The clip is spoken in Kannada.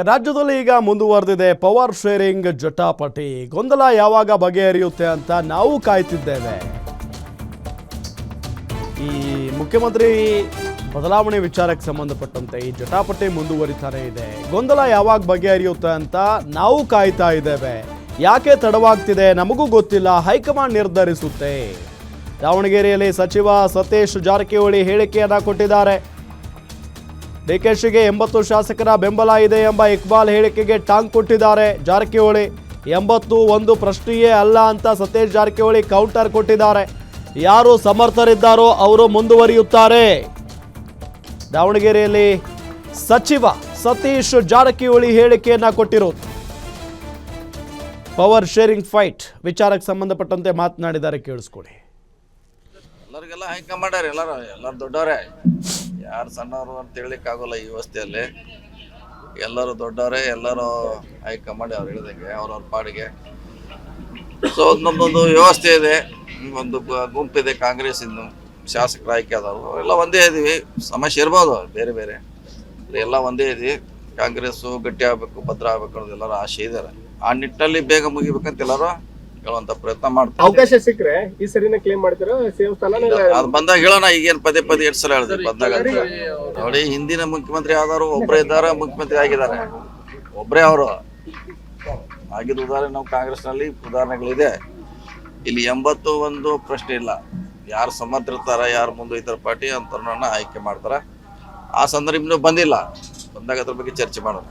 ರಾಜ್ಯದಲ್ಲಿ ಈಗ ಮುಂದುವರೆದಿದೆ ಪವರ್ ಶೇರಿಂಗ್ ಜಟಾಪಟಿ. ಗೊಂದಲ ಯಾವಾಗ ಬಗೆಹರಿಯುತ್ತೆ ಅಂತ ನಾವು ಕಾಯ್ತಿದ್ದೇವೆ. ಈ ಮುಖ್ಯಮಂತ್ರಿ ಬದಲಾವಣೆ ವಿಚಾರಕ್ಕೆ ಸಂಬಂಧಪಟ್ಟಂತೆ ಈ ಜಟಾಪಟಿ ಮುಂದುವರಿತಾನೆ ಇದೆ. ಗೊಂದಲ ಯಾವಾಗ ಬಗೆಹರಿಯುತ್ತೆ ಅಂತ ನಾವು ಕಾಯ್ತಾ ಇದ್ದೇವೆ. ಯಾಕೆ ತಡವಾಗ್ತಿದೆ ನಮಗೂ ಗೊತ್ತಿಲ್ಲ, ಹೈಕಮಾಂಡ್ ನಿರ್ಧರಿಸುತ್ತೆ. ದಾವಣಗೆರೆಯಲ್ಲಿ ಸಚಿವ ಸತೀಶ್ ಜಾರಕಿಹೊಳಿ ಹೇಳಿಕೆಯನ್ನ ಕೊಟ್ಟಿದ್ದಾರೆ. ಡಿಕೆಶಿಗೆ 80 ಶಾಸಕರ ಬೆಂಬಲ ಇದೆ ಎಂಬ ಇಕ್ಬಾಲ್ ಹೇಳಿಕೆಗೆ ಟಾಂಗ್ ಕೊಟ್ಟಿದ್ದಾರೆ ಜಾರಕಿಹೊಳಿ. 80 ಒಂದು ಪ್ರಶ್ನೆಯೇ ಅಲ್ಲ ಅಂತ ಸತೀಶ್ ಜಾರಕಿಹೊಳಿ ಕೌಂಟರ್ ಕೊಟ್ಟಿದ್ದಾರೆ. ಯಾರು ಸಮರ್ಥರಿದ್ದಾರೋ ಅವರು ಮುಂದುವರಿಯುತ್ತಾರೆ. ದಾವಣಗೆರೆಯಲ್ಲಿ ಸಚಿವ ಸತೀಶ್ ಜಾರಕಿಹೊಳಿ ಹೇಳಿಕೆಯನ್ನ ಕೊಟ್ಟಿರೋದು. ಪವರ್ ಶೇರಿಂಗ್ ಫೈಟ್ ವಿಚಾರಕ್ಕೆ ಸಂಬಂಧಪಟ್ಟಂತೆ ಮಾತನಾಡಿದ್ದಾರೆ, ಕೇಳಿಸ್ಕೊಳ್ಳಿ. ಎಲ್ಲರಿಗೆಲ್ಲ ಹೈಕಮಾಂಡ್ ಎಲ್ಲರೂ ದೊಡ್ಡವರೇ, ಯಾರು ಸಣ್ಣವರು ಅಂತ ಹೇಳಲಿಕ್ಕಾಗೋಲ್ಲ. ಈ ವ್ಯವಸ್ಥೆಯಲ್ಲಿ ಎಲ್ಲರೂ ದೊಡ್ಡವರೇ, ಎಲ್ಲರೂ ಹೈಕಮಾಂಡ್ ಅವ್ರು ಹೇಳಿದಂಗೆ ಅವ್ರವ್ರ ಪಾಡಿಗೆ. ಸೊ ನಮ್ಮದೊಂದು ವ್ಯವಸ್ಥೆ ಇದೆ, ಒಂದು ಗುಂಪಿದೆ ಕಾಂಗ್ರೆಸ್ ಇಂದು ಶಾಸಕರು ಆಯ್ಕೆ ಆದವರು, ಅವರೆಲ್ಲ ಒಂದೇ ಇದೀವಿ. ಸಮಸ್ಯೆ ಇರ್ಬೋದು ಬೇರೆ ಬೇರೆ, ಎಲ್ಲ ಒಂದೇ ಇದೀವಿ. ಕಾಂಗ್ರೆಸ್ಸು ಗಟ್ಟಿ ಆಗಬೇಕು, ಭದ್ರ ಆಗಬೇಕು ಅನ್ನೋದು ಎಲ್ಲರೂ ಆಸೆ ಇದ್ದಾರೆ. ಆ ನಿಟ್ಟಿನಲ್ಲಿ ಬೇಗ ಮುಗಿಬೇಕಂತ ಎಲ್ಲರೂ ಹೇಳುವಂತ ಪ್ರಯತ್ನ ಮಾಡ್ತಾರೆ. ಅವಕಾಶ ಸಿಕ್ಕರೆ ಈ ಸರಿನ ಕ್ಲೇಮ್ ಮಾಡ್ತೀರಾ ಸೇಮ್ ಸ್ಥಾನ? ಅದು ಬಂದಾಗ ಹೇಳೋಣ. ಈಗೇನು ಪದೇ 8 ಸಲ ಹೇಳಿದ್ವಿ ಬಂದಾಗ. ನೋಡಿ, ಹಿಂದಿನ ಮುಖ್ಯಮಂತ್ರಿ ಯಾವ್ದಾರು ಒಬ್ಬರೇ ಇದ್ದಾರೆ, ಮುಖ್ಯಮಂತ್ರಿ ಆಗಿದ್ದಾರೆ, ಒಬ್ಬರೇ ಅವರು ಆಗಿದ್ದ ಉದಾಹರಣೆ ನಮ್ಮ ಕಾಂಗ್ರೆಸ್ನಲ್ಲಿ ಉದಾಹರಣೆಗಳಿದೆ. ಇಲ್ಲಿ 80 ಒಂದು ಪ್ರಶ್ನೆ ಇಲ್ಲ. ಯಾರು ಸಮರ್ಥಿರ್ತಾರ, ಯಾರು ಮುಂದೊಯ್ತಾರ ಪಾರ್ಟಿ ಅಂತ ಆಯ್ಕೆ ಮಾಡ್ತಾರ. ಆ ಸಂದರ್ಭ ಇನ್ನೂ ಬಂದಿಲ್ಲ, ಬಂದಾಗ ಅದ್ರ ಬಗ್ಗೆ ಚರ್ಚೆ ಮಾಡೋಣ.